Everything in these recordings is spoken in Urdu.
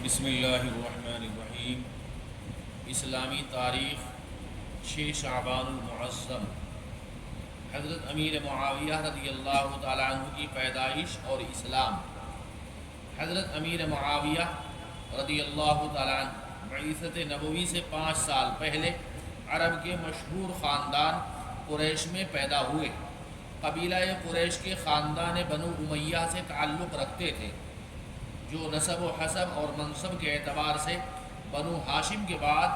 بسم اللہ الرحمن الرحیم۔ اسلامی تاریخ 6 شعبان المعظم، حضرت امیر معاویہ رضی اللہ تعالیٰ عنہ کی پیدائش اور اسلام۔ حضرت امیر معاویہ رضی اللہ تعالیٰ عنہ بعثت نبوی سے 5 سال پہلے عرب کے مشہور خاندان قریش میں پیدا ہوئے۔ قبیلہ قریش کے خاندان بنو امیہ سے تعلق رکھتے تھے، جو نسب و حسب اور منصب کے اعتبار سے بنو ہاشم کے بعد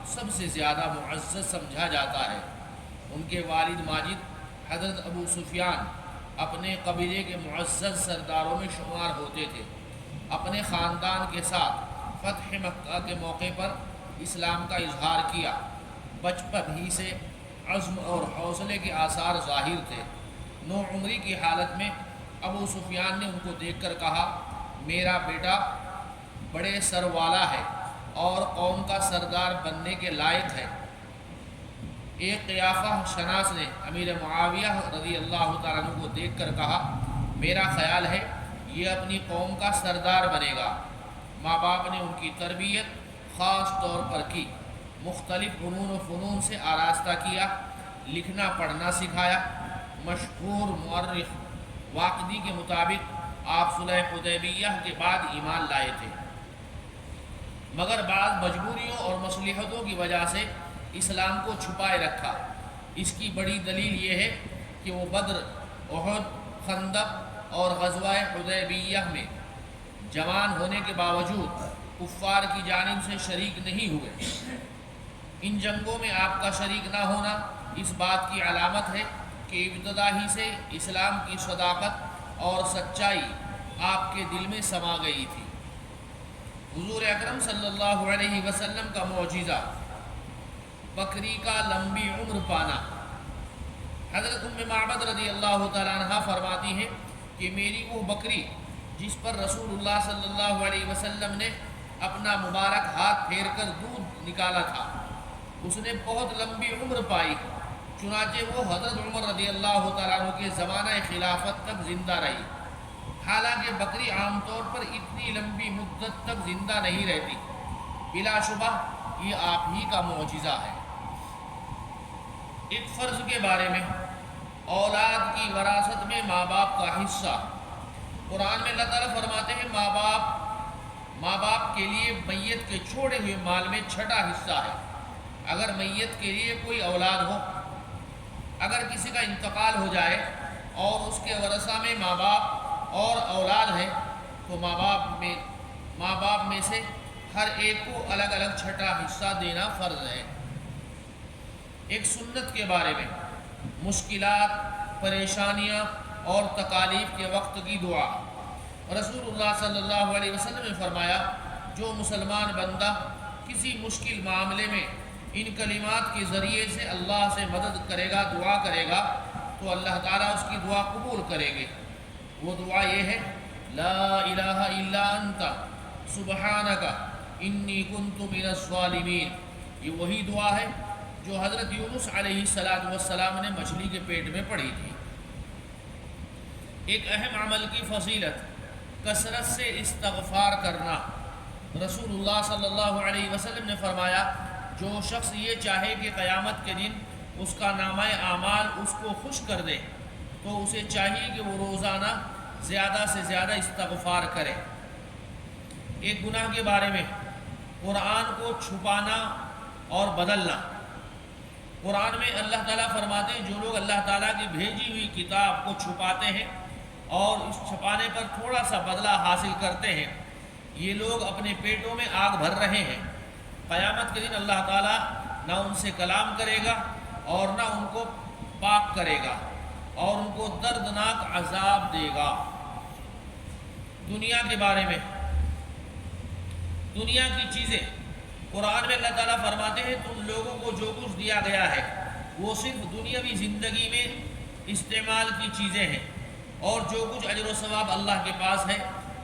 سب سے زیادہ معزز سمجھا جاتا ہے۔ ان کے والد ماجد حضرت ابو سفیان اپنے قبیلے کے معزز سرداروں میں شمار ہوتے تھے۔ اپنے خاندان کے ساتھ فتح مکہ کے موقع پر اسلام کا اظہار کیا۔ بچپن ہی سے عزم اور حوصلے کے آثار ظاہر تھے۔ نوعمری کی حالت میں ابو سفیان نے ان کو دیکھ کر کہا، میرا بیٹا بڑے سر والا ہے اور قوم کا سردار بننے کے لائق ہے۔ ایک قیافہ شناس نے امیر معاویہ رضی اللہ تعالیٰ عنہ کو دیکھ کر کہا، میرا خیال ہے یہ اپنی قوم کا سردار بنے گا۔ ماں باپ نے ان کی تربیت خاص طور پر کی، مختلف فنون و فنون سے آراستہ کیا، لکھنا پڑھنا سکھایا۔ مشہور مورخ واقدی کے مطابق آپ صلح حدیبیہ کے بعد ایمان لائے تھے، مگر بعض مجبوریوں اور مصلحتوں کی وجہ سے اسلام کو چھپائے رکھا۔ اس کی بڑی دلیل یہ ہے کہ وہ بدر، احد، خندق اور غزوہ حدیبیہ میں جوان ہونے کے باوجود کفار کی جانب سے شریک نہیں ہوئے۔ ان جنگوں میں آپ کا شریک نہ ہونا اس بات کی علامت ہے کہ ابتدا ہی سے اسلام کی صداقت اور سچائی آپ کے دل میں سما گئی تھی۔ حضور اکرم صلی اللہ علیہ وسلم کا معجزہ، بکری کا لمبی عمر پانا۔ حضرت ام معبد رضی اللہ تعالیٰ عنہ فرماتی ہیں کہ میری وہ بکری جس پر رسول اللہ صلی اللہ علیہ وسلم نے اپنا مبارک ہاتھ پھیر کر دودھ نکالا تھا، اس نے بہت لمبی عمر پائی، چنانچہ وہ حضرت عمر رضی اللہ تعالیٰ عنہ کے زمانہ خلافت تک زندہ رہی۔ حالانکہ بکری عام طور پر اتنی لمبی مدت تک زندہ نہیں رہتی۔ بلا شبہ یہ آپ ہی کا معجزہ ہے۔ ایک فرض کے بارے میں، اولاد کی وراثت میں ماں باپ کا حصہ۔ قرآن میں اللہ تعالیٰ فرماتے ہیں ماں باپ کے لیے میت کے چھوڑے ہوئے مال میں 6واں حصہ ہے۔ اگر میت کے لیے کوئی اولاد ہو، اگر کسی کا انتقال ہو جائے اور اس کے ورثہ میں ماں باپ اور اولاد ہے تو ماں باپ میں سے ہر ایک کو الگ الگ 6واں حصہ دینا فرض ہے۔ ایک سنت کے بارے میں، مشکلات، پریشانیاں اور تکالیف کے وقت کی دعا۔ رسول اللہ صلی اللہ علیہ وسلم نے فرمایا، جو مسلمان بندہ کسی مشکل معاملے میں ان کلمات کے ذریعے سے اللہ سے مدد کرے گا، دعا کرے گا، تو اللہ تعالیٰ اس کی دعا قبول کریں گے۔ وہ دعا یہ ہے، لا الہ الا انت سبحانک انی کنت من الظالمین۔ یہ وہی دعا ہے جو حضرت یونس علیہ السلام نے مچھلی کے پیٹ میں پڑھی تھی۔ ایک اہم عمل کی فضیلت، کثرت سے استغفار کرنا۔ رسول اللہ صلی اللہ علیہ وسلم نے فرمایا، جو شخص یہ چاہے کہ قیامت کے دن اس کا نامہ اعمال اس کو خوش کر دے تو اسے چاہیے کہ وہ روزانہ زیادہ سے زیادہ استغفار کرے۔ ایک گناہ کے بارے میں، قرآن کو چھپانا اور بدلنا۔ قرآن میں اللہ تعالیٰ فرماتے ہیں، جو لوگ اللہ تعالیٰ کی بھیجی ہوئی کتاب کو چھپاتے ہیں اور اس چھپانے پر تھوڑا سا بدلہ حاصل کرتے ہیں، یہ لوگ اپنے پیٹوں میں آگ بھر رہے ہیں۔ قیامت کے دن اللہ تعالیٰ نہ ان سے کلام کرے گا اور نہ ان کو پاک کرے گا اور ان کو دردناک عذاب دے گا۔ دنیا کے بارے میں، دنیا کی چیزیں، قرآن میں اللہ تعالیٰ فرماتے ہیں، تم لوگوں کو جو کچھ دیا گیا ہے وہ صرف دنیاوی زندگی میں استعمال کی چیزیں ہیں، اور جو کچھ اجر و ثواب اللہ کے پاس ہے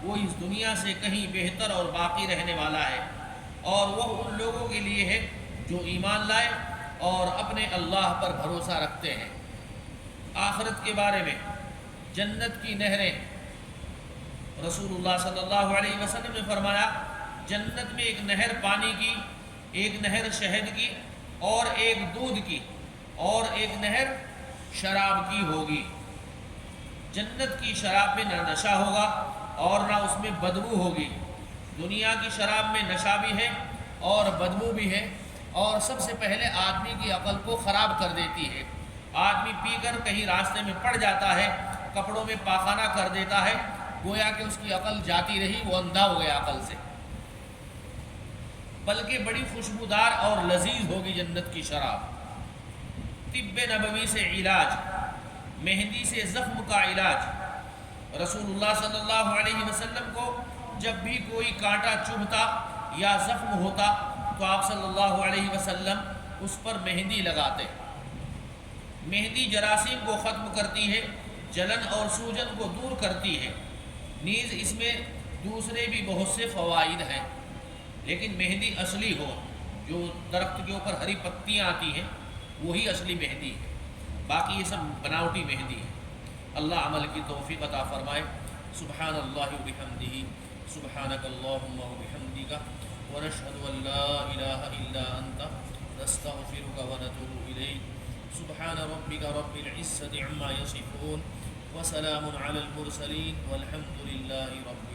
وہ اس دنیا سے کہیں بہتر اور باقی رہنے والا ہے، اور وہ ان لوگوں کے لیے ہے جو ایمان لائے اور اپنے اللہ پر بھروسہ رکھتے ہیں۔ آخرت کے بارے میں، جنت کی نہریں، رسول اللہ صلی اللہ علیہ وسلم نے فرمایا، جنت میں ایک نہر پانی کی، ایک نہر شہد کی، اور ایک دودھ کی، اور ایک نہر شراب کی ہوگی۔ جنت کی شراب میں نہ نشہ ہوگا اور نہ اس میں بدبو ہوگی۔ دنیا کی شراب میں نشہ بھی ہے اور بدبو بھی ہے، اور سب سے پہلے آدمی کی عقل کو خراب کر دیتی ہے۔ آدمی پی کر کہیں راستے میں پڑ جاتا ہے، کپڑوں میں پاخانہ کر دیتا ہے، گویا کہ اس کی عقل جاتی رہی، وہ اندھا ہو گیا عقل سے۔ بلکہ بڑی خوشبودار اور لذیذ ہوگی جنت کی شراب۔ طب نبوی سے علاج، مہندی سے زخم کا علاج۔ رسول اللہ صلی اللہ علیہ وسلم کو جب بھی کوئی کانٹا چبھتا یا زخم ہوتا تو آپ صلی اللہ علیہ وسلم اس پر مہندی لگاتے۔ مہندی جراثیم کو ختم کرتی ہے، جلن اور سوجن کو دور کرتی ہے، نیز اس میں دوسرے بھی بہت سے فوائد ہیں، لیکن مہندی اصلی ہو، جو درخت کے اوپر ہری پتیاں آتی ہیں وہی اصلی مہندی ہے، باقی یہ سب بناوٹی مہندی ہے۔ اللہ عمل کی توفیق عطا فرمائے۔ سبحان اللہ وبحمدہ، سبحانک اللہم وبحمدک، ونشہد ان لا الہ الا انت، نستغفرک ونتوب الیک۔ سبحان ربک رب العزة عما یصفون، وسلام علی المرسلین، والحمد للہ رب